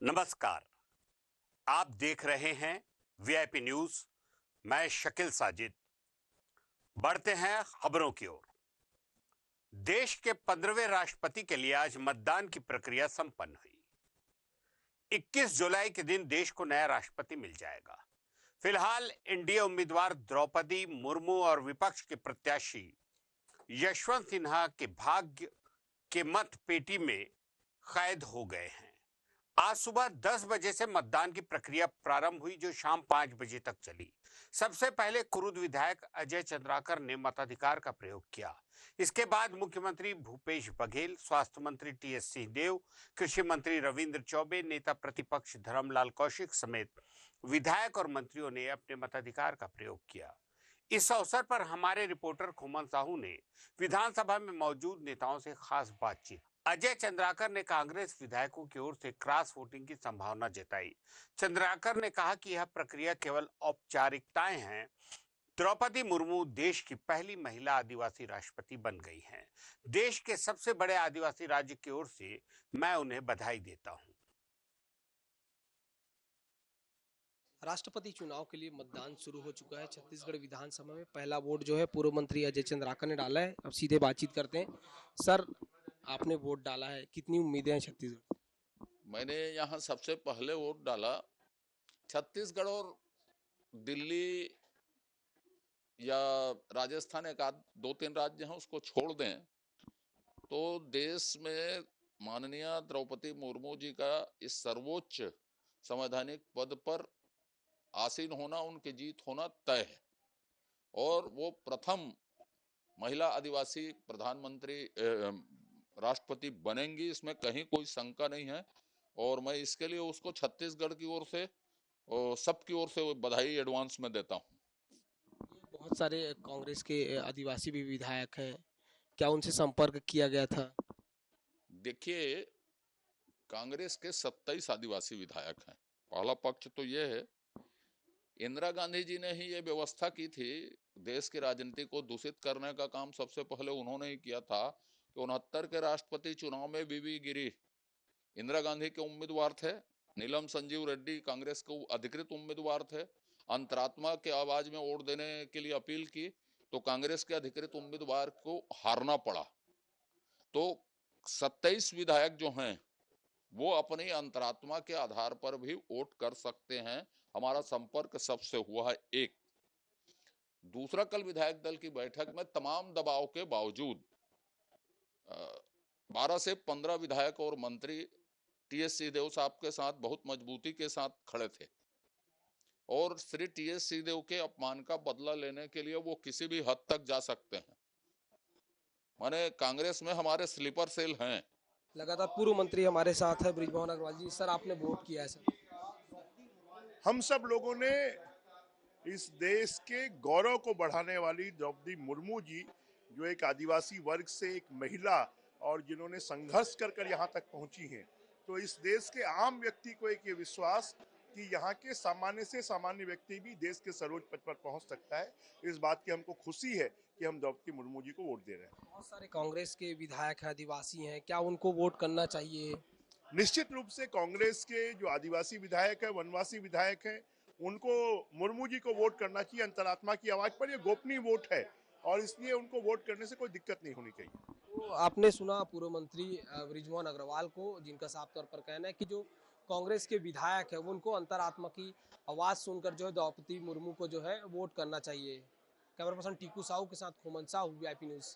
नमस्कार। आप देख रहे हैं वीआईपी न्यूज। मैं शकील साजिद। बढ़ते हैं खबरों की ओर। देश के 15वें राष्ट्रपति के लिए आज मतदान की प्रक्रिया संपन्न हुई। 21 जुलाई के दिन देश को नया राष्ट्रपति मिल जाएगा। फिलहाल एनडीए उम्मीदवार द्रौपदी मुर्मू और विपक्ष के प्रत्याशी यशवंत सिन्हा के भाग्य के मत पेटी में कैद हो गए हैं। आज सुबह 10 बजे से मतदान की प्रक्रिया प्रारंभ हुई, जो शाम 5 बजे तक चली। सबसे पहले कुरुद विधायक अजय चंद्राकर ने मताधिकार का प्रयोग किया। इसके बाद मुख्यमंत्री भूपेश बघेल, स्वास्थ्य मंत्री टीएस सिंहदेव, कृषि मंत्री रविंद्र चौबे, नेता प्रतिपक्ष धर्मलाल कौशिक समेत विधायक और मंत्रियों ने अपने मताधिकार का प्रयोग किया। इस अवसर पर हमारे रिपोर्टर खोमन साहू ने विधानसभा में मौजूद नेताओं से खास बातचीत। अजय चंद्राकर ने कांग्रेस विधायकों की ओर से क्रॉस वोटिंग की संभावना जताई। चंद्राकर ने कहा कि यह प्रक्रिया केवल औपचारिकताएं हैं। द्रौपदी मुर्मू देश की पहली महिला आदिवासी राष्ट्रपति बन गई हैं। देश के सबसे बड़े आदिवासी राज्य की ओर से मैं उन्हें बधाई देता हूं। राष्ट्रपति चुनाव के लिए मतदान शुरू हो चुका है। छत्तीसगढ़ विधानसभा में पहला वोट जो है पूर्व मंत्री अजय चंद्राकर ने डाला है। अब सीधे बातचीत करते हैं। सर, आपने वोट डाला है, कितनी उम्मीदें हैं छत्तीसगढ़? मैंने यहाँ सबसे पहले वोट डाला। छत्तीसगढ़ और दिल्ली या राजस्थान, एक आध दो तीन राज्य हैं, उसको छोड़ दें तो देश में माननीय द्रौपदी मुर्मू जी का इस सर्वोच्च संवैधानिक पद पर आसीन होना, उनकी जीत होना तय है। और वो प्रथम महिला आदिवासी प्रधानमंत्री राष्ट्रपति बनेंगी, इसमें कहीं कोई शंका नहीं है। और मैं इसके लिए उसको छत्तीसगढ़ की ओर से और सबकी ओर से बधाई एडवांस में देता हूँ। बहुत सारे कांग्रेस के आदिवासी भी विधायक हैं, क्या उनसे संपर्क किया गया था? देखिए, कांग्रेस के 27 आदिवासी विधायक हैं। पहला पक्ष तो ये है, इंदिरा गांधी जी ने ही ये व्यवस्था की थी। देश की राजनीति को दूषित करने का काम सबसे पहले उन्होंने ही किया था कि 69 के राष्ट्रपति चुनाव में वीवी गिरी इंदिरा गांधी के उम्मीदवार थे। नीलम संजीव रेड्डी कांग्रेस के अधिकृत उम्मीदवार थे। अंतरात्मा के आवाज में वोट देने के लिए अपील की तो कांग्रेस के अधिकृत उम्मीदवार को हारना पड़ा। तो 27 विधायक जो हैं वो अपनी अंतरात्मा के आधार पर भी वोट कर सकते हैं। हमारा संपर्क सबसे हुआ है। एक दूसरा, कल विधायक दल की बैठक में तमाम दबाव के बावजूद 12 से 15 विधायक और मंत्री टीएस सिंहदेव साहब के साथ बहुत मजबूती के साथ खड़े थे। और श्री टीएस सिंहदेव के अपमान का बदला लेने के लिए वो किसी भी हद तक जा सकते हैं। माने कांग्रेस में हमारे स्लीपर सेल हैं। लगातार पूर्व मंत्री हमारे साथ है बृजमोहन अग्रवाल जी। सर, आपने वोट किया है सर? हम सब लोगों ने इस देश के गौरव को बढ़ाने वाली द्रौपदी मुर्मू जी, जो एक आदिवासी वर्ग से एक महिला और जिन्होंने संघर्ष कर कर यहाँ तक पहुंची हैं, तो इस देश के आम व्यक्ति को एक ये विश्वास कि यहाँ के सामान्य से सामान्य व्यक्ति भी देश के सर्वोच्च पद पर पहुंच सकता है, इस बात की हमको खुशी है कि हम द्रौपदी मुर्मू जी को वोट दे रहे हैं। बहुत सारे कांग्रेस के विधायक हैं, आदिवासी हैं, क्या उनको वोट करना चाहिए? निश्चित रूप से कांग्रेस के जो आदिवासी विधायक है, वनवासी विधायक हैं, उनको मुर्मू जी को वोट करना चाहिए अंतरात्मा की आवाज पर। ये गोपनीय वोट है और इसलिए उनको वोट करने से कोई दिक्कत नहीं होनी चाहिए। तो आपने सुना पूर्व मंत्री बृजमोहन अग्रवाल को, जिनका साफ तौर पर कहना है कि जो कांग्रेस के विधायक है वो उनको अंतरात्मा की आवाज सुनकर जो है द्रौपदी मुर्मू को जो है वोट करना चाहिए। कैमरा पर्सन टीकू साहू के साथ खोमन साहू, वीआईपी न्यूज।